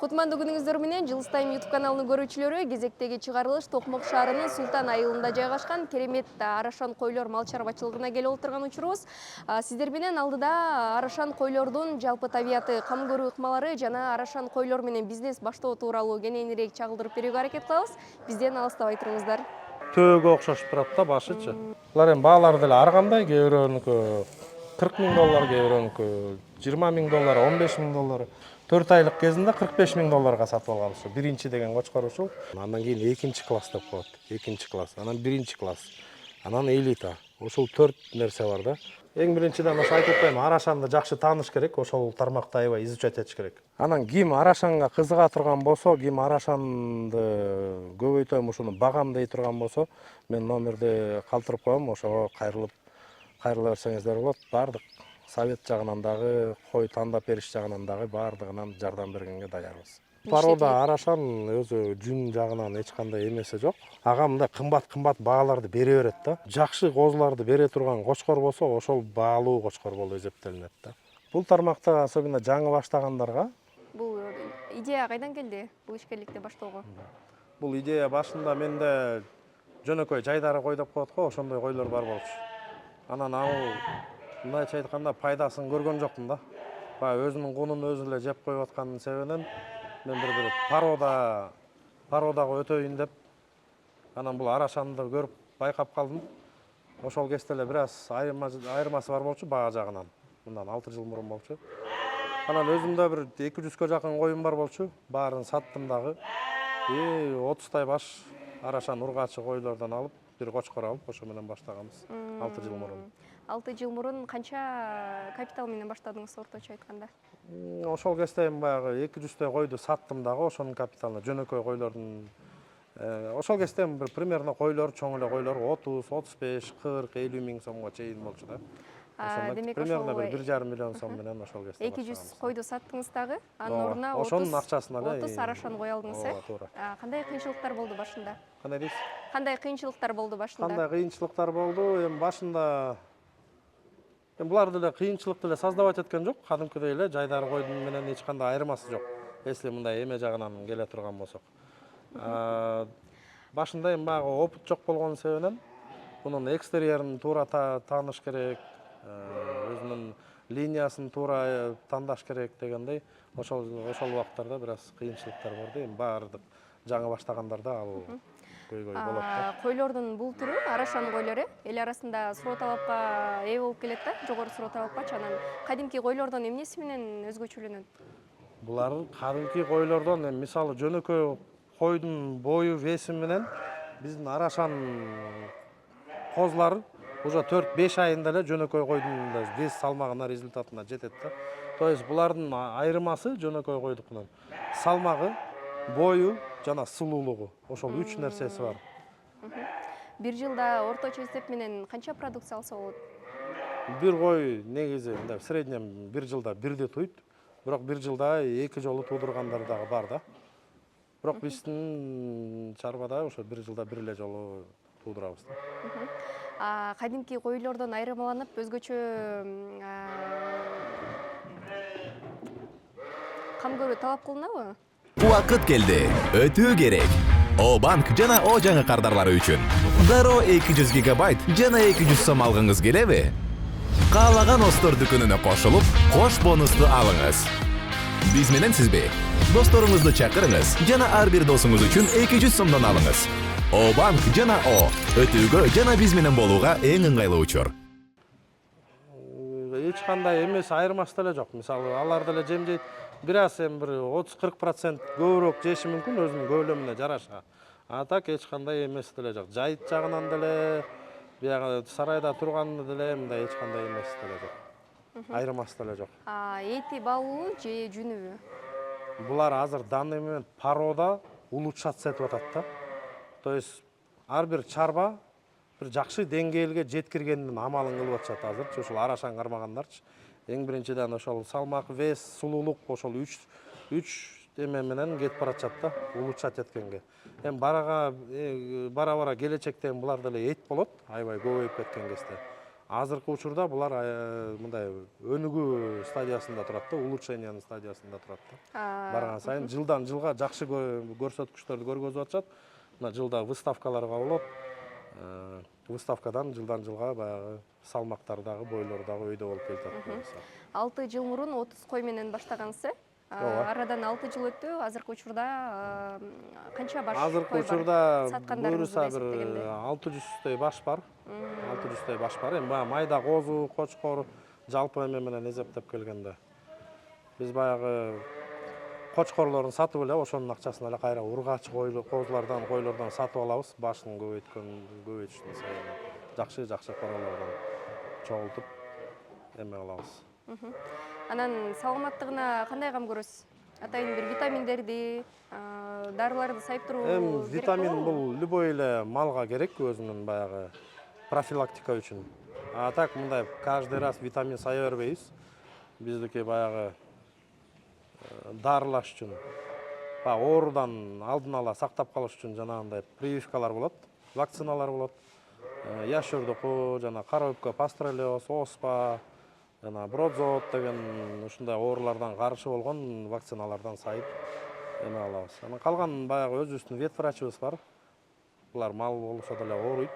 Кутмандуу күнүңүздөр менен Жылыс Тайм YouTube каналынын көрүүчүлөрү, кезектеги чыгарылыш Токмок шаарынын Султан айылында жайгашкан керемет арашан койлор мал чарбачылыгына келип отурган учурубуз. Сиздер менен алдыда арашан койлордун жалпы табияты, кам көрүү ыкмалары жана арашан койлор менен бизнес баштоо тууралуу кененирээк чагылдырып берүүгө аракет кылабыз. Бизден алыстабай туруңуздар. Төөгө окшош турат да башычы. Булар эми баалары деле ар кандай, кээ бирөөнүкү $40,000, кээ бирөөнүкү $20,000, $15,000. 4 айлык кезинде $45,000 сатып алган ушу. Биринчи деген кочкор ушул. Андан кийин экинчи класс деп коет. Экинчи класс, анан биринчи класс, анан элита. Ушул 4 нерсе бар да. Эң биринчиден ошо айтып атпаймынбы, арашанды жакшы тааныш керек, ошол тармакта аябай изучать этиш керек. Анан ким арашанга кызыга турган болсо, ким арашанды көбөйтөм, ушуну багам дей турган болсо, мен номерди калтырып коем, ошого кайрыла берсеңиздер болот. Бардык совет жагынан дагы, кой тандап бериш жагынан дагы бардыгынан жардам бергенге даярбыз. Порода арашан өзү жүн жагынан эч кандай эмеси жок. Ага мындай кымбат бааларды бере берет да. Жакшы козуларды бере турган кочкор болсо, ошол баалуу кочкор болуп эсептелинет да. Бул тармакта особенно жаңы баштагандарга Бул идея кайдан келди? Бул ишкерликти баштоого? Бул идея башында менде жөнөкөй жайдары кой деп коет го, ошондой койлор бар болчу. Анан ал мындайча айтканда пайдасын көргөн жокмун да. Баягы өзүнүн кунун өзү эле жеп коюп атканын себебинен мен бир пародага өтөйүн деп, анан бул арашанды көрүп байкап калдым. Ошол кезде эле бир аз айырмасы бар болчу баа жагынан. Мындан 6 жыл мурун болчу. Анан өзүмдө бир 200гө жакын коюм бар болчу. Баарын саттым дагы. 30 баш арашан ургачы койлордон алып, бир кочкор алып, ошо менен баштаганбыз 6 жыл мурун. 6 жыл мурун канча капитал менен баштадыңыз орточо айтканда? Ошол кезде эми баягы 200 койду саттым дагы, ошонун капиталына жөнөкөй койлордун. Ошол кезде эми бир примерно койлор, чоң эле койлор 30, 35, 40, 50 миң сомго чейин болчу да. Демек примерно 1,5 миллион сом менен ошол кезде 200 койду саттыңыз дагы, анын ордуна ошонун акчасына эле 30 арашан кой алдыңыз, э? Туура. Кандай кыйынчылыктар болду башында? Кандай дейсиз? Кандай кыйынчылыктар болду башында? Кандай кыйынчылыктар болду? Эми башында булар деле кыйынчылык деле создавать эткен жок, кадимкидей эле жайдары койдун менен эч кандай айырмасы жок. Если мындай эме жагынан келе турган болсок. Башында эми баягы опыт жок болгон себебинен бунун экстерьерин туура тааныш керек, өзүнүн линиясын туура тандаш керек дегендей, ошол убактарда бир аз кыйынчылыктар болду. Эми баардык жаңы баштагандарда ал көйгөй болот да. Койлордун бул түрү арашан койлору эл арасында суроо талапка ээ болуп келет да, жогору суроо талапкачы. Анан кадимки койлордон эмнеси менен өзгөчөлөнөт? Булар кадимки койлордон эми мисалы жөнөкөй койдун бою, веси менен биздин арашан козулар уже 4-5 айында эле жөнөкөй койдун вес салмагына, результатына жетет да. То есть булардын айырмасы жөнөкөй койдукунан салмагы, бою жана сулуулугу. Ошол 3 нерсеси бар. Бир жылда орточо эсеп менен канча продукция алса болот? Бир кой негизи мындай в среднем бир жылда бирди туйт. Бирок бир жылда 2 жолу туудургандар дагы бар да. Бирок биздин чарбада ошо бир жылда бир эле жолу туудурабыз да. Кадимки койлордон айырмаланып өзгөчө кам көрүү талап кылынабы? Убакыт келди. Өтүү керек. О банк жана О жаңы кардарлары үчүн. Дароо 200 гигабайт жана 200 сом алгыңыз келеби? Каалаган Остор дүкөнүнө кошулуп, кош бонусту алыңыз. Биз менен сизби? Досторуңузду чакырыңыз жана ар бир досуңуз үчүн 200 сомдон алыңыз. О банк жана О өтүүгө жана биз менен болууга эң ыңгайлуу учур. Эч кандай эмес айырмасы деле жок. Мисалы, алар деле жемжейт. Бир аз эми бир 30-40% көбүрөөк жеши мүмкүн өзүнүн көлөмүнө жараша. Так эч кандай эмеси деле жок. Жайыт жагынан деле, биягы сарайда турганы деле мындай эч кандай эмеси деле жок. Айырмасы деле жок. Эти баалуу же жүнүбү? Булар азыр данный момент порода улучшаться этип атат да. То есть ар бир чарба бир жакшы деңгээлге жеткиргендин амалын кылып атышат азырчы, ошол арашан кармагандарчы. Эң биринчиден ошол салмак, вес, сулуулук ошол 3 эме менен кетип баратат да, улучшать эткенге. Эми бара келечекте булар деле эт болот, аябай көбөйүп кеткен кезде. азыркы учурда булар мындай өнүгүү стадиясында турат да, улучшениянын стадиясында турат да. Барган сайын жылдан жылга жакшы көрсөткүчтөрдү көргөзүп атышат. Мына жылда выставкалар кабылат. Выставкадан жылдан жылга баягы салмактар дагы, бойлор дагы өйдө болуп келатат. 6 жыл мурун 30 кой менен баштагансыз. Арадан 6 жыл өттү. Азыркы учурда канча баш кой бар? Азыркы учурда Саткандарыңызды буюрса бир 600 баш бар. 600 баш бар. Эми баягы майда козу, кочкор жалпы эме менен эсептеп келгенде. Биз баягы кочкорлорун сатып эле ошонун акчасын эле кайра ургач козулардан, койлордон сатып алабыз. Башын көбөйтүшүн жакшы королордон чогултуп эме кылабыз. Анан саламаттыгына кандай кам көрөсүз? Атайын бир витаминдерди, дарыларды сайып туруу керек болобу? Витамин бул любой эле малга керек, өзүнүн баягы профилактика үчүн. А так мындай каждый раз витамин сая бербейбиз. Биздики баягы дарылаш үчүн, оорудан алдын ала сактап калыш үчүн жанагындай прививкалар болот, вакциналар болот. Яш өрдүкү, жана кара өпкө пастереллез, оспа, жана бродзот деген ушундай оорулардан каршы болгон вакциналардан сайып эме алабыз. Анан калган баягы өзүбүздүн ветврачыбыз бар. Булар мал болсо деле ооруйт.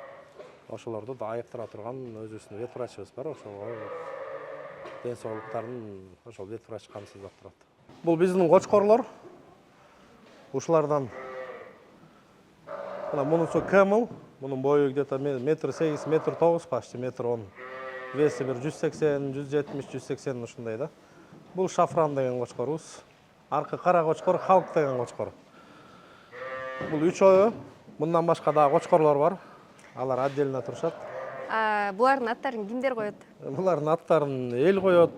Ошолорду да айыктыра турган өзүбүздүн ветврачыбыз бар. Ошого ден соолуктарын ошол ветврач камсыздап турат. Бул биздин кочкорлор. Ушулардан мына мунусу Camel, мунун бою где-то метр 8, метр 9, почти метр 10. Веси бир 180, 170, 180 ушундай да. Бул шафран деген кочкорубуз. Аркы кара кочкор, Халк деген кочкор. Бул 3 ою. Мындан башка дагы кочкорлор бар. Алар отдельно турушат. Булардын аттарын кимдер коет? Булардын аттарын эл коет,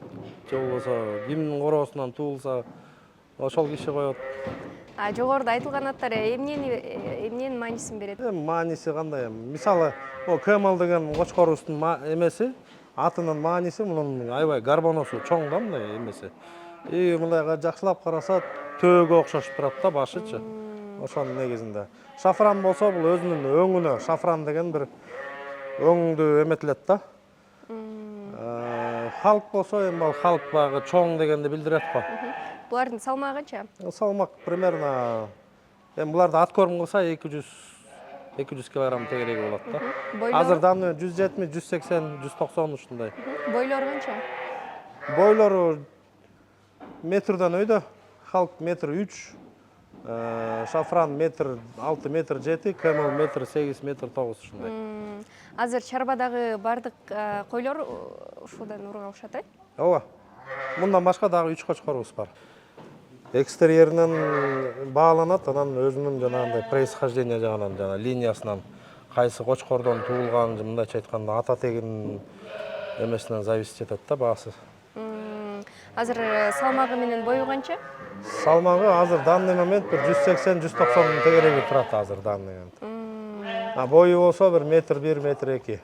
же болбосо кимдин короосунан туулса ошол киши коет. Жогоруда айтылган аттар эмненин маанисин берет? Мааниси кандай? Мисалы, Camel деген кочкорубуздун эмеси, атынын мааниси мунун аябай гарбоносу чоң да мындай эмеси. Мындайга жакшылап караса төөгө окшошуп турат да башычы. Ошонун негизинде. Шафран болсо бул өзүнүн өңүнө шафран деген бир өңдү эметилет да. Халк болсо эми халк багы чоң дегенди билдирет го. Булардын салмагы канча? Салмак примерно буларды ат корм кылса 200 килограмм тегереги болот да. Азырдан 170, 180, 190 ушундай. Бойлору канча? Бойлору метрден өйдө. Халк метр 3, шафран метр 6, метр 7, Camel метр 8, метр 9 ушундай. Азыр чарбадагы бардык койлор ушулдан ургашат, э? Ооба. Мындан башка дагы 3 кочкорубуз бар. Экстерьеринен бааланат, анан өзүнүн жанагындай происхождение жагынан, жана линиясынан кайсы кочкордон туулган, мындайча айтканда ата тегин эмесинен зависить этет да баасы. Азыр салмагы менен бою канча? Салмагы азыр данный момент бир 180-190 тегереги турат азыр данный момент. Бою болсо бир метр 1, метр 2.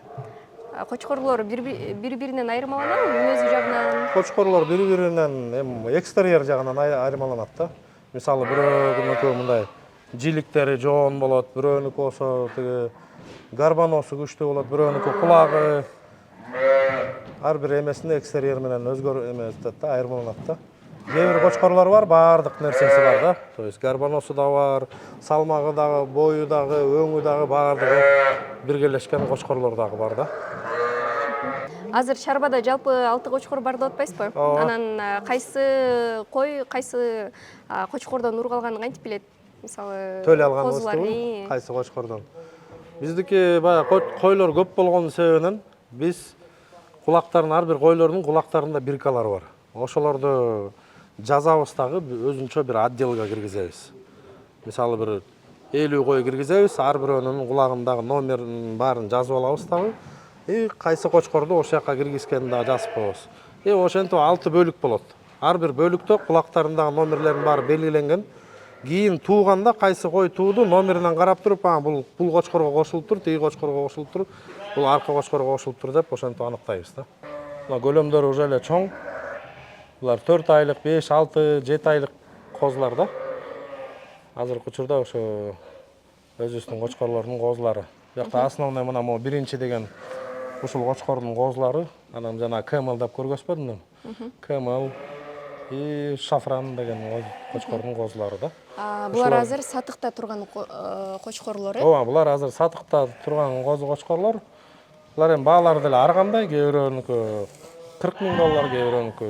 Кочкорлор бири-биринен айырмаланабы мүнөзү жагынан? Кочкорлор бири-биринен экстерьер жагынан айырмаланат да. Мисалы бирөөнүкү мындай жиликтери жоон болот, бирөөнүкү болсо тиги гарбоносу күчтүү болот, бирөөнүкү кулагы ар бир эмесинде экстерьер менен эместет да, айырмаланат да. Кээ бир кочкорлор бар, баардык нерсеси бар да. То есть гарбоносу да бар, салмагы дагы, бою дагы, өңү дагы баардыгы биргелешкен кочкорлор дагы бар да. Азыр чарбада жалпы 6 кочкор бар деп атпайсызбы? Анан кайсы кой, кайсы кочкордон ургалганын кантип билет? Мисалы, төлөй алганыбызды кайсы кочкордон. Биздики баягы койлор көп болгон себебинен биз кулактарын ар бир койлордун кулактарында биркалар бар. Ошолорду жазабыз дагы өзүнчө бир отделга киргизебиз. Мисалы бир 50 кой киргизебиз, ар бирөөнүн кулагындагы номерин баарын жазып алабыз дагы. Кайсы кочкорду ошол жака киргизгенин дагы жазып коебуз. Ошентип 6 бөлүк болот. Ар бир бөлүктө кулактарындагы номерлердин баары белгиленген. Кийин тууганда кайсы кой тууду номеринен карап туруп, бул кочкорго кошулуп тур, тиги кочкорго кошулуп тур, бул аркы кочкорго кошулуп тур деп ошентип аныктайбыз да. Мына көлөмдөрү уже эле чоң. Булар 4 айлык, 5, 6, 7 айлык козулар да. Азыркы учурда ошо өзүбүздүн кочкорлордун козулары. Бuyakta основной мына биринчи деген ушул кочкордун козулары, анан жана Camel деп көргөзбөдүмбү? Camel и Шафран деген кочкордун козулары да. Булар азыр сатыкта турган кочкорлор. Ооба, булар азыр сатыкта турган козу кочкорлор. Булар эми баалары деле ар кандай, кээ бирөөнүкү $40,000, кээ бирөөнүкү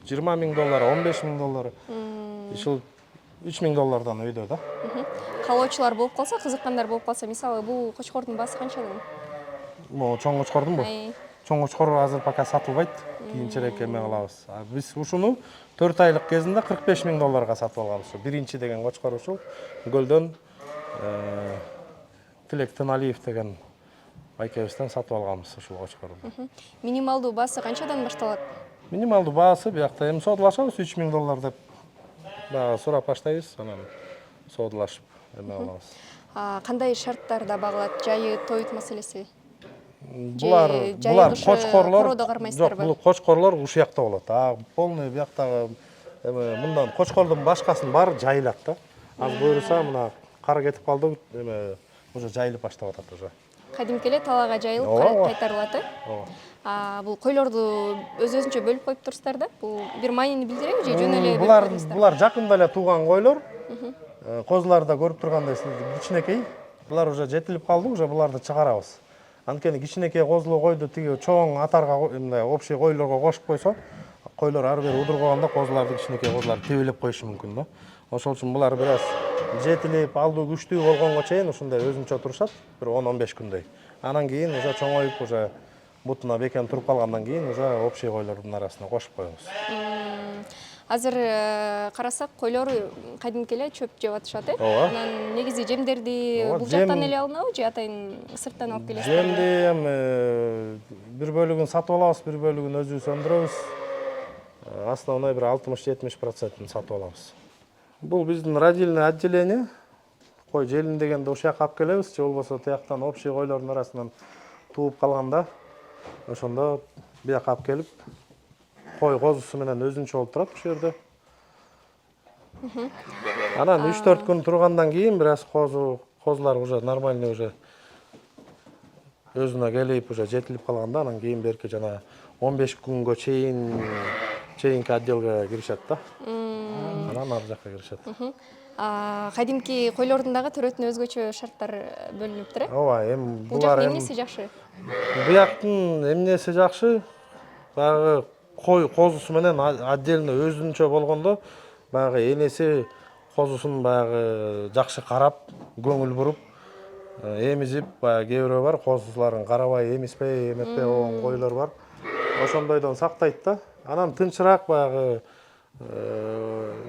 $20,000, $15,000. Ушул $3,000 өйдө да. Каалоочулар болуп калса, кызыккандар болуп калса, мисалы бул кочкордун баасы канчадан? Могу чоң кочкордунбу? Чоң кочкор азыр пока сатылбайт. Кийинчерээк эме кылабыз. Биз ушуну 4 айлык кезинде $45,000 сатып алганбыз. Биринчи деген кочкор ушул Көлдөн Тилек Тыналиев деген байкебизден сатып алганбыз ушул кочкорду. Минималдуу баасы канчадан башталат? Минималдуу баасы биякта эми содулашабыз $3,000 деп дагы сурап баштайбыз, анан содулашып эме кылабыз. Кандай шарттарда багылат? Жайы, тоют маселеси? Булар кочкорлор, короодо кармайсыздарбы? Жок, бул кочкорлор ушул жакта болот. Полный бияктагы эме мындан кочкордун башкасын баары жайылат да. Аз буюрса мына кар кетип калды, эме уже жайылып баштап атат уже. Кадимки эле талаага жайылып кайтарылат. Бул койлорду өз-өзүнчө бөлүп коюп турсуздар да? Бул бир маанини билдиреби же жөн эле бөлүп коюңуздар? Булар жакында эле тууган койлор. Козуларда көрүп тургандай кичинекей. Булар уже жетилип калды, уже буларды чыгарабыз. Анткени кичинекей козулуу койду тиги чоң атарга мындай общий койлорго кошуп койсо, койлор ары бери удургогондо козуларды кичинекей козуларды тебелеп коюшу мүмкүн да. Ошол үчүн булар бир аз жетилип, алдуу күчтүү болгонго чейин ушундай өзүнчө турушат, бир 10-15 күндөй. Анан кийин уже чоңоюп, уже бутуна бекем туруп калгандан кийин уже общий койлордун арасына кошуп коебуз. Азыр карасак, койлор кадимки эле чөп жеп атышат, Анан негизи жемдерди бул жактан эле алынабы же атайын сырттан алып келесиздер? Жемди эми бир бөлүгүн сатып алабыз, бир бөлүгүн өзүбүз өндүрөбүз. Основной бир 60-70% сатып алабыз. Бул биздин родильный отделение. Кой желин дегенде ушул жака алып келебиз, же болбосо тияктан общий койлордун арасынан тууп калганда ошондо бияка алып келип кой козусу менен өзүнчө болуп турат ушул жерде. Анан 3-4 күн тургандан кийин бир аз козулар уже нормальный уже өзүнө келип, уже жетилип калганда, анан кийин берки жана 15 күнгө чейинки отделге киришет да. Анан ар жакка киришет. Кадимки койлордун дагы төрөтүнө өзгөчө шарттар бөлүнүптүр, Ооба, эми бул жактын эмнеси жакшы? Бияктын эмнеси жакшы? Баягы кой козусу менен отдельно өзүнчө болгондо баягы энеси козусун баягы жакшы карап, көңүл буруп, эмизип, баягы кээ бирөө бар, козуларын карабай эмиспей, эметпей болгон койлор бар. Ошондойдон сактайт да. Анан тынчыраак баягы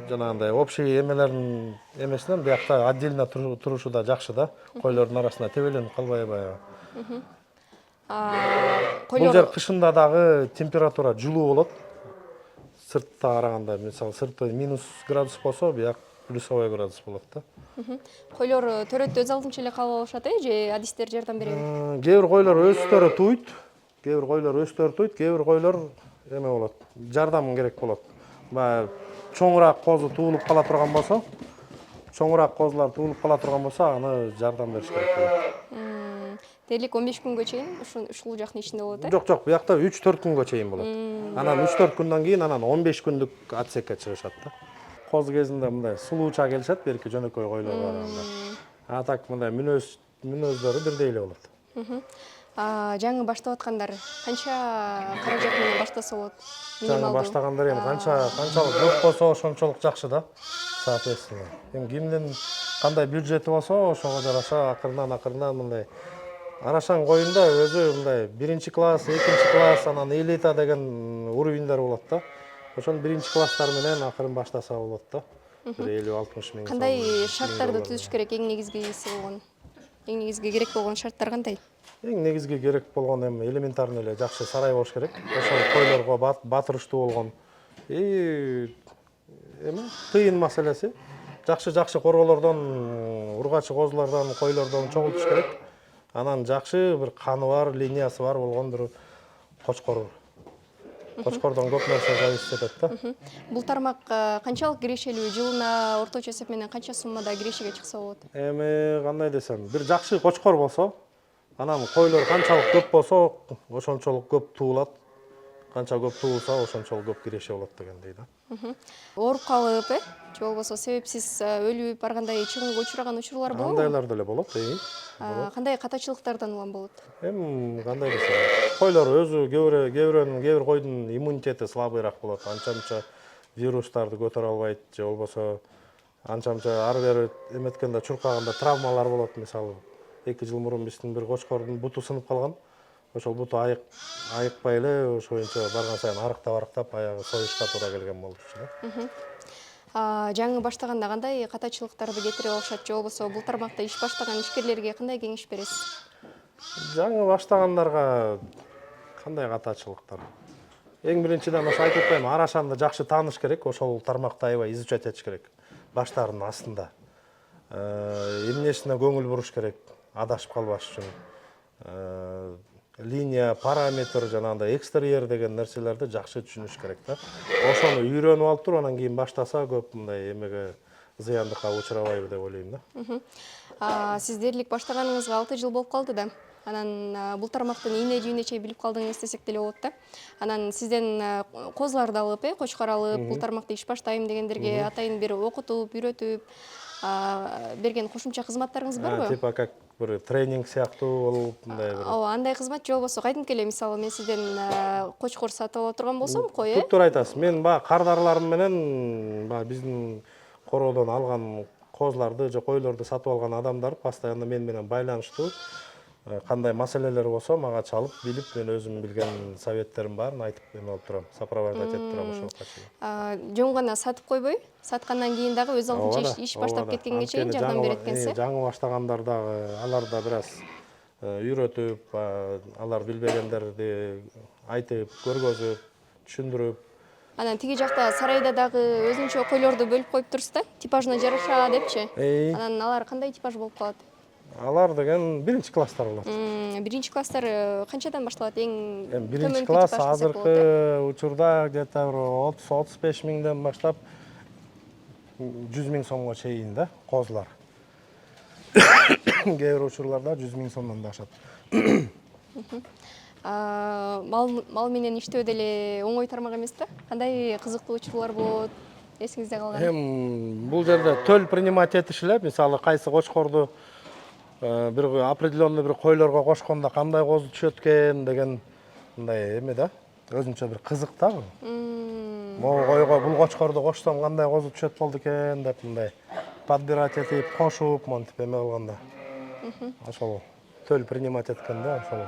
жанагындай общий эмелердин эмесинен биякта отдельно турушу да жакшы да. Койлордун арасына тебеленип калбай баягы. Бул жер кышында дагы температура жылуу болот. Сыртта караганда, мисалы сыртта -градус болсо, бияк плюсовой градус болот да. Койлор төрөттү өз алдынча эле калып алышат, же адистер жардам береби? Кээ бир койлор өздөрү туйт, кээ бир койлор эме болот, жардам керек болот. Баягы чоңураак козу туулуп кала турган болсо, чоңураак козулар туулуп кала турган болсо, аны жардам бериш керек болот. Дээрлик 15 күнгө чейин ушул жактын ичинде болот, Жок, буякта 3-4 күнгө чейин болот. Анан 3-4 күндөн кийин анан 15 күндүк отсекке чыгышат да. Коз кезинде мындай сулууча келишет, берки жөнөкөй койлорго караганда. А так мындай мүнөздөрү бирдей эле болот. Жаңы баштап аткандар канча каражат менен баштаса болот? Жаңы баштагандар эми канчалык көп болсо ошончолук жакшы да. Соответственно, эми кимдин кандай бюджети болсо, ошого жараша акырынан мындай Арашан коюнда өзү мындай 1-класс, 2-класс, анан элита деген уровеньдер болот да. Ошон 1-класстар менен акырын баштаса болот да. Бир 50-60 миң. Кандай шарттарды түзүш керек? Эң негизги керек болгон шарттар кандай? Эң негизги керек болгон эми элементарный эле жакшы сарай болуш керек. Ошол койлорго батырыштуу болгон. Эми тыйын маселеси. Жакшы корголордон, ургачы козулардан, койлордон чогултуш керек. Анан жакшы бир каны бар, линиясы бар болгон бир кочкор. Кочкордон көп нерсе зависит этет да. Бул тармак канчалык кирешелүү? Жылына орточо эсеп менен канча суммада кирешеге чыкса болот? Эми кандай десем, бир жакшы кочкор болсо, Анан койлор канчалык көп болсо, ошончолук көп туулат. Канча көп туулса, ошончолук көп киреше болот дегендей да. Ооруп калып, же болбосо себепсиз өлүп, ар кандай чыгымга учураган учурлар болобу? Андайлар деле болот, Кандай катачылыктардан улам болот? Кандай десем, койлор өзү кээ бир койдун иммунитети слабыйраак болот. Анча-мынча вирустарды көтөрө албайт, же болбосо анча-мынча ар бери эметкенде чуркаганда травмалар болот. Мисалы, 2 жыл мурун биздин бир кочкордун буту сынып калган. Ошол буту айыкпай эле ошоюнча барган сайын арыктап аягы союшка туура келген болчу да. Жаңы баштаганда кандай катачылыктарды кетире алышат, же болбосо бул тармакта иш баштаган ишкерлерге кандай кеңеш бересиз? Жаңы баштагандарга кандай катачылыктар? Эң биринчиден ошо айтып атпаймынбы, арашанды жакшы тааныш керек, ошол тармакты аябай изучать этиш керек. Баштарынын астында. Эмнесине көңүл буруш керек, адашып калбаш үчүн. Линия, параметр, жанагындай экстерьер деген нерселерди жакшы түшүнүш керек да. Ошону үйрөнүп алып туруп, анан кийин баштаса көп мындай эмеге зыяндыкка учурабайбы деп ойлойм да. Сиз дээрлик баштаганыңызга 6 жыл болуп калды да. Анан бул тармактын ийне жүйүнө чейин билип калдыңыз десек деле болот да. Анан сизден козуларды алып, кочкор алып, бул тармакта иш баштайм дегендерге атайын бир окутуп, үйрөтүп берген кошумча кызматтарыңыз барбы? Типа как бир тренинг сыяктуу болуп, мындай бир. Ооба, андай кызмат же болбосо кайдимки эле, мисалы мен сизден кочкор сатып ала турган болсом, кой, Туптуура айтасыз. Мен баягы кардарларым менен баягы биздин короодон алган козуларды же койлорду сатып алган адамдар постоянно мен менен байланыштуу. Кандай маселелер болсо мага чалып, билип, мен өзүм билген советтерим баарын айтып эме алып турам, сопровождать этип турам ошого чейин. Жөн гана сатып койбой, саткандан кийин дагы өз алдынча иш баштап кеткенге чейин жардам берет экенсиз. Жаңы баштагандар дагы аларда бир аз үйрөтүп, алар билбегендерди айтып, көргөзүп, түшүндүрүп. Анан тиги жакта сарайда дагы өзүнчө койлорду бөлүп коюп турсуз да, типажына жараша депчи. Анан алар кандай типаж болуп калат? Алар деген биринчи класстар болот. Биринчи класстар канчадан башталат? Эң Биринчи класс азыркы учурда где-то 30-35 миңден баштап 100 миң сомго чейин да, козулар. Кээ бир учурларда 100 миң сомдон да ашат. Мал менен иштөө деле оңой тармак эмес да? Кандай кызыктуу учурлар болот? Эсиңизде калган? Бул жерде төл принимать этиш эле, мисалы кайсы кочкорду бир определенный бир койлорго кошкондо кандай козу түшөт экен деген мындай эме да, өзүнчө бир кызык да. Могу койго бул кочкорду кошсом кандай козу түшөт болду экен деп мындай подбирать этип, кошуп, монтип эме кылганда. Ошол төл принимать эткенде ошол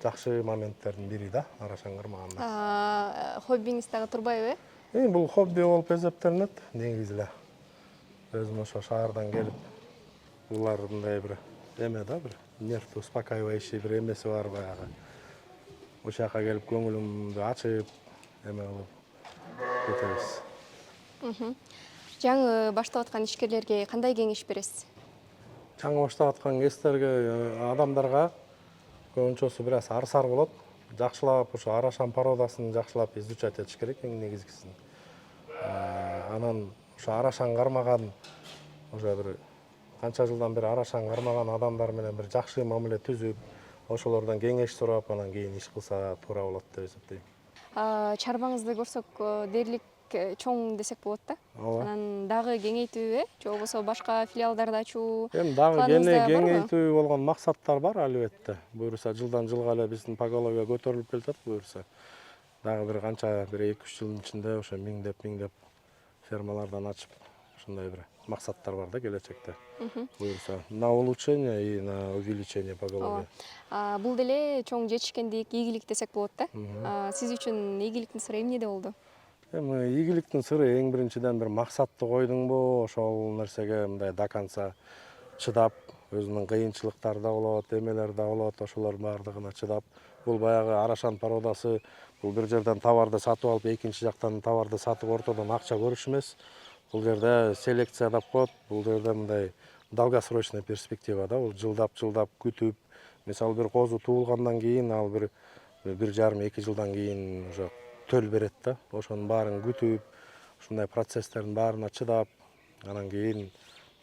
жакшы моменттердин бири да, арашан кармаганда. Хоббиңиз дагы турбайбы? Бул хобби болуп эсептелинет негизи эле. Өзүм ошо шаардан келип, булар мындай бир эме да, бир нервти успокаивающий бир эмеси бар баягы. Ошол жака келип көңүлүмдү ачып, эме кылып кетебиз. Жаңы баштап аткан ишкерлерге кандай кеңеш бересиз? Жаңы баштап аткан кездерге адамдарга көбүнчөсү бир аз арсар болот. Жакшылап ошо арашан породасын жакшылап изучать этиш керек эң негизгисин. Анан ошо арашан кармаган ошо бир канча жылдан бери арашан кармаган адамдар менен бир жакшы мамиле түзүп, ошолордон кеңеш сурап, анан кийин иш кылса туура болот деп эсептейм. Чарбаңызды көрсөк дээрлик чоң десек болот да? Анан дагы кеңейтүү, же болбосо башка филиалдарды ачуу? Дагы кеңейтүү болгон максаттар бар албетте. Буюрса жылдан жылга эле биздин поголовье көтөрүлүп келатат, буюрса. Дагы бир канча бир 2-3 жылдын ичинде ошо миңдеп фермалардан ачып, ошондой бир максаттар бар да келечекте. Буюрса на улучшение и на увеличение поголовья. Бул деле чоң жетишкендик, ийгилик десек болот да? Сиз үчүн ийгиликтин сыры эмнеде болду? Ийгиликтин сыры эң биринчиден бир максатты койдуңбу, ошол нерсеге мындай до конца чыдап, өзүнүн кыйынчылыктары да болот, эмелер да болот, ошолордун баардыгына чыдап. Бул баягы арашан породасы, бул бир жерден товарды сатып алып, экинчи жактан товарды сатып ортодон акча көрүш эмес. Бул жерде селекция деп коет, бул жерде мындай долгосрочный перспектива да, бул жылдап күтүп, мисалы бир козу туулгандан кийин ал бир 1,5-2 жылдан кийин уже төл берет да. Ошонун баарын күтүп, ушундай процесстердин баарына чыдап, анан кийин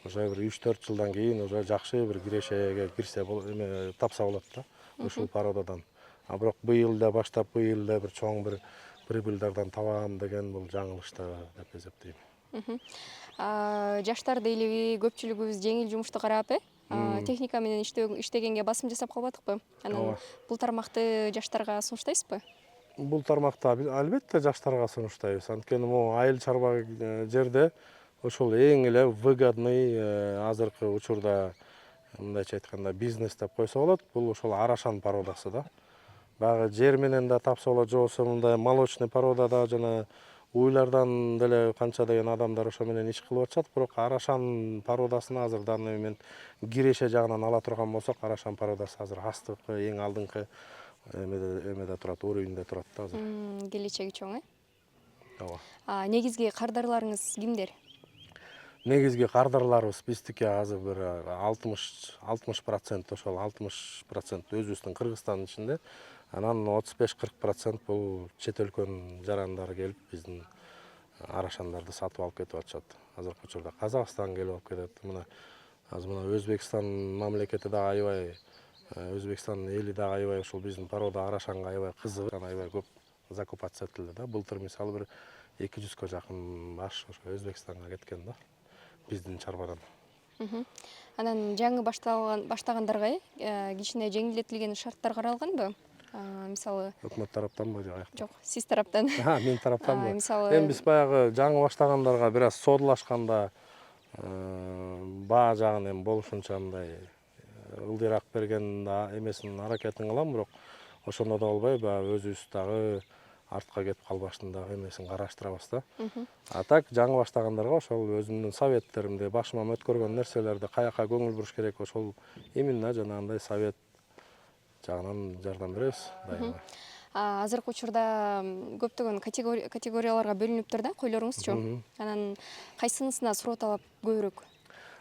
уже бир 3-4 жылдан кийин уже жакшы бир кирешеге кирсе тапса болот да ушул породадан. А бирок быйыл да баштап быйыл да бир чоң бир прибыльдардан табам деген бул жаңылыш да деп эсептейм. Жаштар дейлиби көпчүлүгүбүз жеңил жумушту карап техника менен иштегенге басым жасап калбадыкпы? Анан бул тармакты жаштарга сунуштайсызбы? Бул тармакты албетте жаштарга сунуштайбыз. Анткени могу айыл чарба жерде ошол эң эле выгодный азыркы учурда мындайча айтканда бизнес деп койсо болот. Бул ошол арашан породасы да. Баягы жер менен да тапса болот, же болбосо мындай молочный породада жана уйлардан деле канча деген адамдар ошо менен иш кылып атышат. Бирок арашан породасына азыр данный момент киреше жагынан ала турган болсок, арашан породасы азыр астыкы эң алдыңкы эмеде турат, уровеньде турат да азыр. Келечеги чоң, э? Ооба. Негизги кардарларыңыз кимдер? Негизги кардарларыбыз биздики азыр бир 60% ошол 60% өзүбүздүн Кыргызстандын ичинде, анан 35-40% бул чет өлкөнүн жарандары келип биздин арашандарды сатып алып кетип атышат. Азыркы учурда Казакстан келип алып кетет. Мына Өзбекстан мамлекети да аябай, Өзбекстан эли да аябай ушул биздин порода арашанга аябай кызыгып, аябай көп закупаться этилди да. Былтыр мисалы бир 200га жакын баш ошо Өзбекстанга кеткен да биздин чарбадан. Анан жаңы баштагандарга кичине жеңилдетилген шарттар каралганбы? Мисалы, Өкмөт тараптанбы же каяктан? жок, сиз тараптан. Мен тараптанбы? Мисалы, Эми биз баягы жаңы баштагандарга бир аз содулашканда баа жагын эми болушунча мындай ылдыйраак берген эмесин аракетин кылам, бирок ошондо да болбой, баягы өзүбүз дагы артка кетип калбаштын дагы эмесин караштырабыз да. А так жаңы баштагандарга ошол өзүмдүн советтеримди, башыман өткөргөн нерселерди каяка көңүл буруш керек, ошол именно жанагындай совет жагынан жардам беребиз дайыма. Азыркы учурда көптөгөн категорияларга бөлүнүптүр да койлоруңузчу. Анан кайсынысына суроо талап көбүрөөк?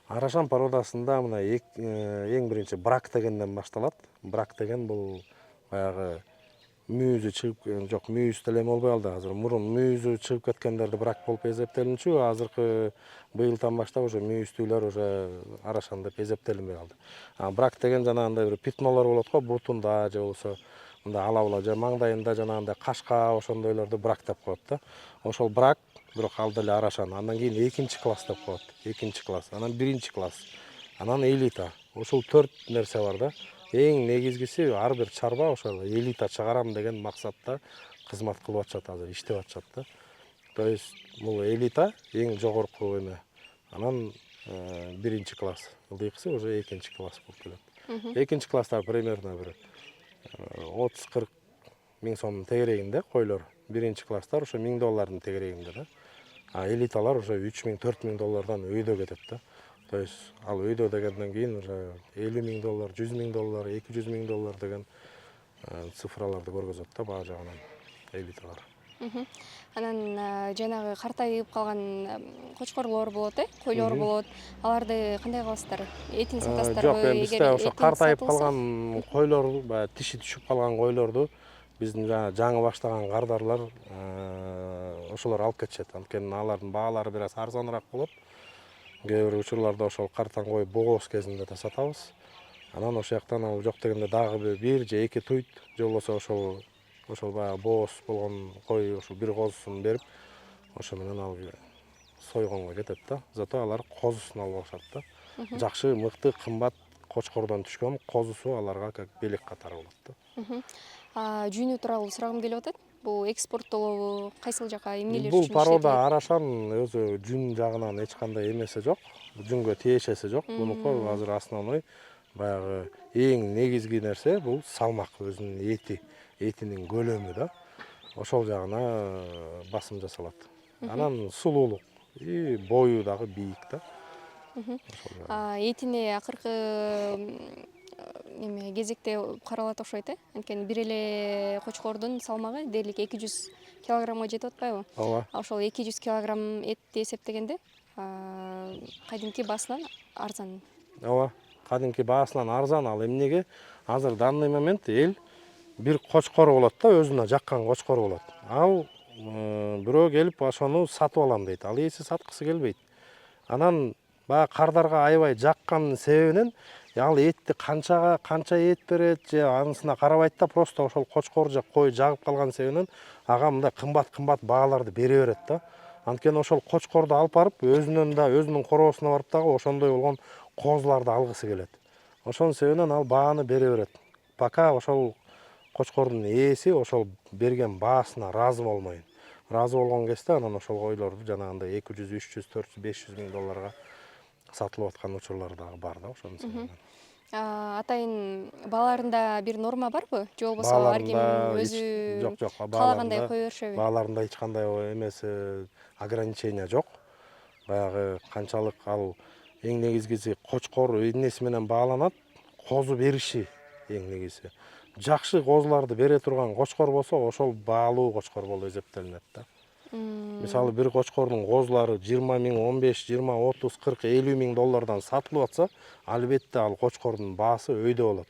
Арашан породасында мына эң биринчи брак дегенден башталат. Брак деген бул баягы мүйүзү чыгып, жок, мүйүз деле эме болбой калды азыр. Мурун мүйүзү чыгып кеткендерди брак болуп эсептелинчү, азыркы быйылдан баштап уже мүйүздүүлөр уже арашан деп эсептелинбей калды. Брак деген жанагындай бир пятнолор болот го, бутунда же болбосо мындай ала-була же маңдайында жанагындай кашка ошондойлорду брак деп коет да. Ошол брак, бирок ал деле арашан. Андан кийин экинчи класс деп коет. Экинчи класс, анан биринчи класс, анан элита. Ошол 4 нерсе бар да. Эң негизгиси ар бир чарба ошол элита чыгарам деген максатта кызмат кылып атышат азыр, иштеп атышат да. То есть бул элита эң жогорку эме. Анан биринчи класс. Ылдыйкысы уже экинчи класс болуп келет. Экинчи класста примерно бир 30-40 миң сомдун тегерегинде койлор. Биринчи класстар ошо $1000 тегерегинде да. А элиталар уже 3000-4000 $4000 өйдө кетет да. То есть ал өйдө дегенден кийин уже $50,000, $100,000, $200,000 деген цифраларды көргөзөт да баа жагынан элиталар. Анан жанагы картайып калган кочкорлор болот, койлор болот. Аларды кандай кыласыздар? Этин сатасыздарбы? Жок, эми бизде ошо картайып калган койлор, баягы тиши түшүп калган койлорду биздин жаңы баштаган кардарлар ошолор алып кетишет. Анткени алардын баалары бир аз арзаныраак болот. Кээ бир учурларда ошол картан кой бооз кезинде да сатабыз. Анан ошол жактан ал жок дегенде дагы бир же эки туйт же болбосо ошол баягы бооз болгон кой ошол бир козусун берип, ошо менен ал сойгонго кетет да. Зато алар козусун алып алышат да. Жакшы, мыкты, кымбат кочкордон түшкөн козусу аларга как белек катары болот да. Жүйүнү тууралуу сурагым келип атат. Бул экспорттолобу, кайсыл жака эмнелер үчүн? Бул порода арашан өзү жүн жагынан эч кандай эмеси жок. Жүнгө тиешеси жок. Мунуку азыр основной баягы эң негизги нерсе бул салмак, өзүнүн этинин көлөмү да. Ошол жагына басым жасалат. Анан сулуулук и бою дагы бийик да. Этине акыркы кезекте каралат окшойт, анткени бир эле кочкордун салмагы дээрлик 200 килограммга жетип атпайбы? Ооба. Ошол 200 килограмм этти эсептегенде кадимки баасынан арзан. Ооба, кадимки баасынан арзан. Ал эмнеге? Азыр данный момент эл бир кочкор болот да, өзүнө жаккан кочкор болот. Ал бирөө келип ошону сатып алам дейт. Ал ээси саткысы келбейт. Анан баягы кардарга аябай жаккандын себебинен ал этти канча эт берет же анысына карабайт да, просто ошол кочкор же кой жагып калган себебинен ага мындай кымбат бааларды бере берет да. Анткени ошол кочкорду алып барып өзүнүн короосуна барып дагы ошондой болгон козуларды алгысы келет. Ошонун себебинен ал бааны бере берет. Пока ошол кочкордун ээси ошол берген баасына ыраазы болмойн. Ыраазы болгон кезде анан ошол койлорду жанагындай 200, 300, 400, 500 миң долларга сатылып аткан учурлар дагы бар да ошонун себебинен. Атайын бааларында бир норма барбы? Же болбосо ар ким өзү каалагандай кое беришеби? Бааларында эч кандай эмеси ограничение жок. Баягы канчалык ал эң негизгиси кочкор эмнеси менен бааланат? Козу бериши эң негизги. Жакшы козуларды бере турган кочкор болсо, ошол баалуу кочкор болуп эсептелинет да. Мисалы бир кочкордун козулары 20 миң, 15, 20, 30, 40, 50 миң доллардан сатылып атса, албетте ал кочкордун баасы өйдө болот.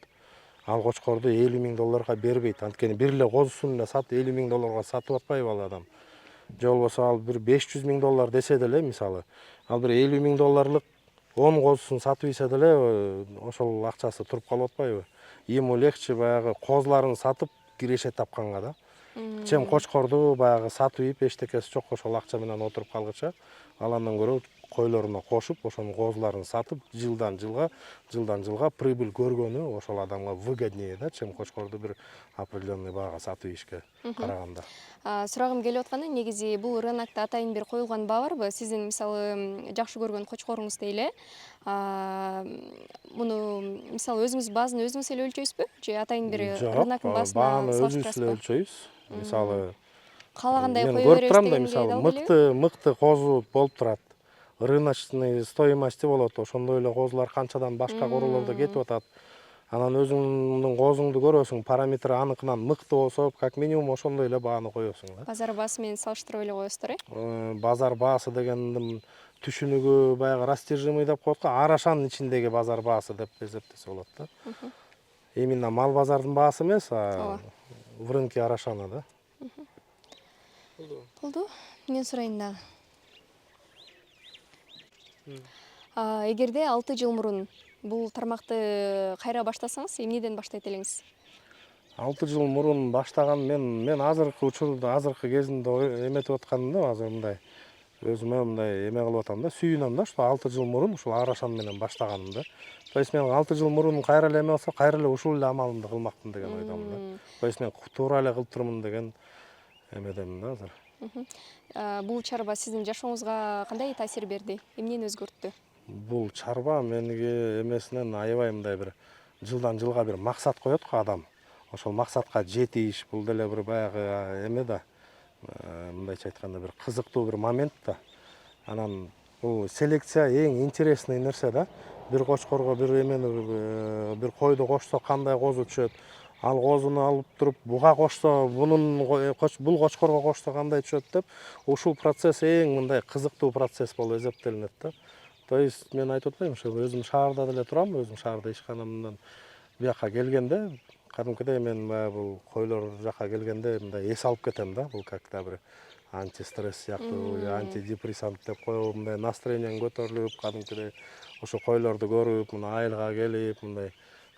Ал кочкорду 50 миң долларга бербейт. Анткени бир эле козусун эле 50 миң долларга сатып атпайбы ал адам. Же болбосо ал бир 500 миң доллар десе деле, мисалы, ал бир 50 миң долларлык 10 козусун сатып ийсе деле, ошол акчасы туруп калып атпайбы? Ему легче баягы козуларын сатып киреше тапканга да. Чем кочкорду баягы сатып ийип эчтекеси жок ошол акча менен отуруп калгыча, ал андан көрө койлоруна кошуп, ошонун козуларын сатып, жылдан жылга прибыль көргөнү ошол адамга выгоднее да, чем кочкорду бир определенный баага сатып ийишке караганда. Сурагым келип атканы, негизи бул рынокто атайын бир коюлган баа барбы? Сиздин мисалы жакшы көргөн кочкоруңуз дейле. Муну мисалы өзүңүз баазын өзүңүз эле өлчөйсүзбү? Же атайын бир рыноктун баасына бааны өзүбүз салыштырасызбы? эле өлчөйбүз. Мисалы, каалагандай мен кое көрүп беребиз турам да, дегенге мисалы, дагы белеби? мыкты козу болуп турат. Рыночный стоимости болот. Ошондой эле козулар канчадан башка короолордо кетип атат. Анан өзүңдүн козуңду көрөсүң, параметри аныкынан мыкты болсо, как минимум ошондой эле бааны коесуң да. Базар баасы менен салыштырып эле коесуздар, э? Базар баасы дегендин түшүнүгү баягы растяжимый деп коет го, арашанын ичиндеги базар баасы деп эсептесе болот да. Именно мал базардын баасы эмес, в рынке арашаны да. Болду. Мен сурайын дагы. Эгерде 6 жыл мурун бул тармакты кайра баштасаңыз, эмнеден баштайт элеңиз? 6 жыл мурун баштаган мен азыркы учурда, азыркы кезимде эметип атканымда, азыр мындай өзүмө мындай эме кылып атам да, сүйүнөм да, ушул 6 жыл мурун ушул арашан менен баштаганымда. То есть мен 6 жыл мурун кайра эле эме болсо, кайра эле ушул эле амалымды кылмакмын деген ойдомун да. То есть мен туура эле кылып турмун деген эмедемин да азыр. Бул чарба сиздин жашооңузга кандай таасир берди? Эмнени өзгөрттү? Бул чарба меники эмесинен аябай мындай бир жылдан жылга бир максат коет го адам. Ошол максатка жетиш, бул деле бир баягы эме да, мындайча айтканда бир кызыктуу бир момент да. Анан бул селекция эң интересный нерсе да. Бир кочкорго бир эмени, бир койду кошсо кандай козу түшөт, ал козуну алып туруп буга кошсо, бул кочкорго кошсо кандай түшөт деп, ушул процесс эң мындай кызыктуу процесс болуп эсептелинет да. То есть мен айтып атпаймынбы, ошо өзүм шаарда деле турам, өзүм шаарда ишканамдан бияка келгенде, кадимкидей мен баягы бул койлор жака келгенде мындай эс алып кетем да, бул как-то бир антистресс сыяктуу, антидепрессант деп коебу, мындай настроениең көтөрүлүп, кадимкидей ошо койлорду көрүп, мына айылга келип, мындай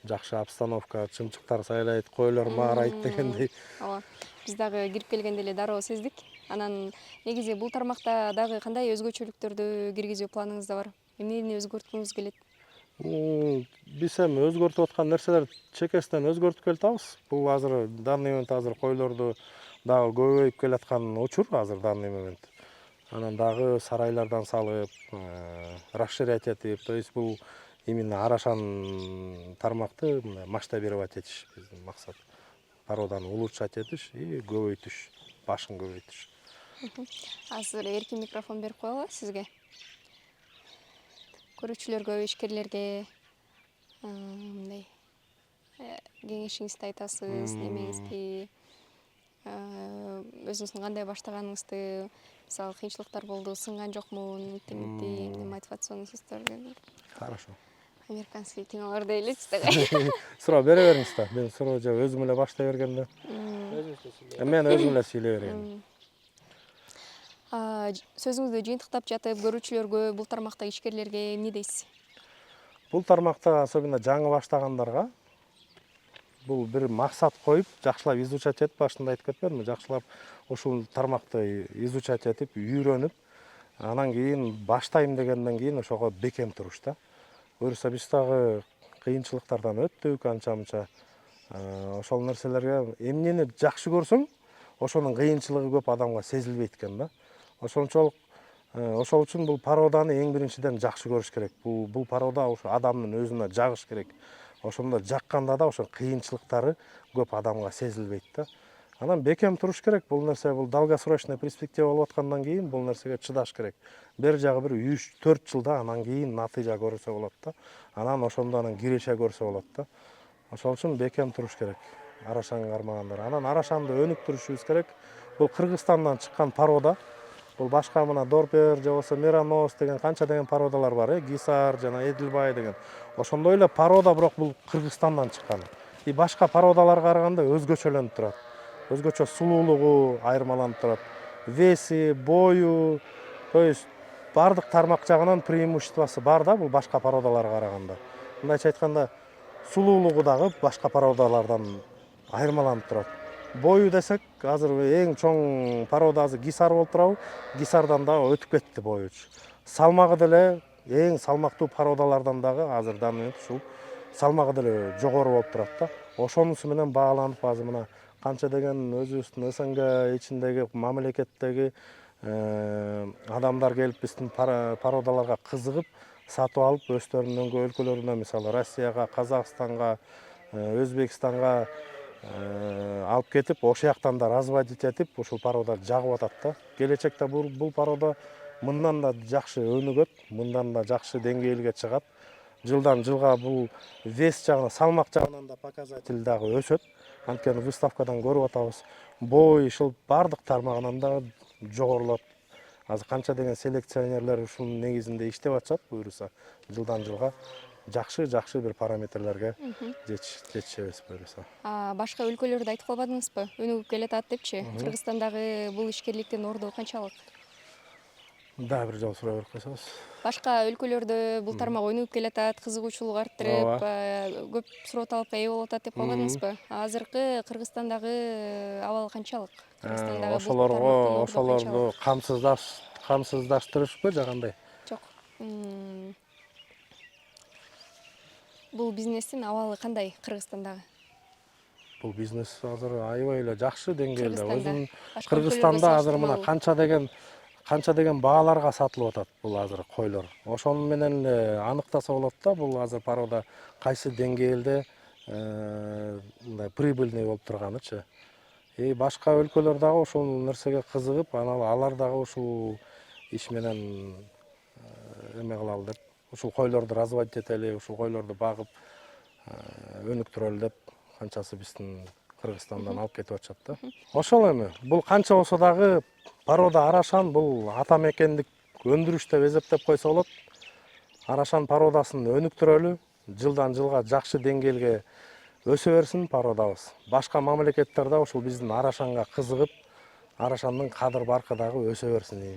жакшы обстановка, чымчыктар сайлайт, койлор маарайт дегендей. Ооба. Биз дагы кирип келгенде эле дароо сездик. Анан негизи бул тармакта дагы кандай өзгөчөлүктөрдү киргизүү планыңызда бар? Эмнени өзгөрткүңүз келет? Биз эми өзгөртүп аткан нерселер чекесинен өзгөртүп келатабыз. Бул азыр данный момент азыр койлорду дагы көбөйүп келаткан учур азыр данный момент. Анан дагы сарайлардан салып, расширять этип, то есть бул именно арашан тармакты масштабировать этиш биздин максат. Породаны улучшать этиш и көбөйтүш, башын көбөйтүш. Азыр эркин микрофон берип коелу сизге. Көрүүчүлөргө, ишкерлерге мындай кеңешиңизди айтасыз, немеңизди, өзүңүздүн кандай баштаганыңызды, мисалы кыйынчылыктар болду, сынган жокмун, мынтип мотивационный сөздөрдү. Хорошо. Американский кинолор дейличи дагы. Суроо бере бериңиз да. Мен суроо же өзүм эле баштай бергенде. Мен өзүм эле сүйлөй берейин. Сөзүңүздү жыйынтыктап жатып, көрүүчүлөргө, бул тармактагы ишкерлерге эмне дейсиз? Бул тармакта особенно жаңы баштагандарга бул бир максат коюп, жакшылап изучать этип, башында айтып кетпедимби, жакшылап ушул тармакты изучать этип, үйрөнүп, анан кийин баштайм дегенден кийин ошого бекем туруш да. Буюрса биз дагы кыйынчылыктардан өттүк анча мынча. Ошол нерселерге эмнени жакшы көрсөң, ошонун кыйынчылыгы көп адамга сезилбейт экен да. Ошол үчүн бул породаны эң биринчиден жакшы көрүш керек. Бул порода ошо адамдын өзүнө жагыш керек. Ошондо жакканда да ошо кыйынчылыктары көп адамга сезилбейт да. Анан бекем туруш керек. Бул нерсе бул долгосрочный перспектива болуп аткандан кийин бул нерсеге чыдаш керек. Бери жагы бир 3-4 жылда анан кийин натыйжа көрсө болот да. Анан ошондо анан киреше көрсө болот да. Ошол үчүн бекем туруш керек. Арашанга кармагандар. Анан арашанды өнүктүрүшүбүз керек. Бул Кыргызстандан чыккан порода. Бул башка мына Дорпер же болбосо Меранос деген канча деген породалар бар, Гисар жана Эдилбай деген. Ошондой эле порода, бирок бул Кыргызстандан чыккан. И башка породаларга караганда өзгөчөлөнүп турат. Өзгөчө сулуулугу айырмаланып турат. Веси, бою, то есть бардык тармак жагынан преимуществосы бар да бул башка породаларга караганда. Мындайча айтканда, сулуулугу дагы башка породалардан айырмаланып турат. Бою десек, азыр эң чоң порода азыр Гисар болуп турабы? Гисардан дагы өтүп кетти боючу. Салмагы деле эң салмактуу породалардан дагы азырдан ушул салмагы деле жогору болуп турат да. Ошонусу менен бааланып азыр мына канча деген өзүбүздүн СНГ ичиндеги мамлекеттеги адамдар келип биздин породаларга кызыгып, сатып алып өздөрүнүн өлкөлөрүнө, мисалы Россияга, Казакстанга, Өзбекстанга алып кетип, ошол жактан да разводить этип, ушул порода жагып атат да. Келечекте бул порода мындан да жакшы өнүгөт, мындан да жакшы деңгээлге чыгат. Жылдан жылга бул вес жагынан, салмак жагынан да показатель дагы өсөт. Анткени выставкадан көрүп атабыз. Бой ушул бардык тармагынан да жогорулат. Азыр канча деген селекционерлер ушунун негизинде иштеп атышат, буюрса жылдан жылга жакшы бир параметрлерге жетишебиз буюрса. Башка өлкөлөрдү айтып калбадыңызбы? Өнүгүп келатат депчи. Кыргызстандагы бул ишкерликтин орду канчалык? Да, бир жолу сурай берип койсоңуз. Башка өлкөлөрдө бул тармак өнүгүп келатат, кызыгуучулук арттырып, көп суроо талапка ээ болуп атат деп калбадыңызбы? Азыркы Кыргызстандагы абал канчалык? Ошолорду камсыздаштырышпы же кандай? Жок. Бул бизнестин абалы кандай Кыргызстандагы? Бул бизнес азыр аябай эле жакшы деңгээлде. Өзүн Башка Кыргызстанда азыр мына канча деген бааларга сатылып атат бул азыр койлор. Ошону менен эле аныктаса болот да, бул азыр порода кайсы деңгээлде мындай прибыльный болуп турганычы. Башка өлкөлөр дагы ошол нерсеге кызыгып, алар дагы ушул иш менен эме кылалы деп, ушул койлорду разводить этели, ушул койлорду багып өнүктүрөлү деп канчасы биздин Кыргызстандан алып кетип атышат да. Ошол эми бул канча болсо дагы порода арашан бул ата мекендик өндүрүш деп эсептеп койсо болот. Арашан породасын өнүктүрөлү, жылдан жылга жакшы деңгээлге өсө берсин породабыз. Башка мамлекеттер да ушул биздин арашанга кызыгып, арашандын кадыр баркы дагы өсө берсин дейм.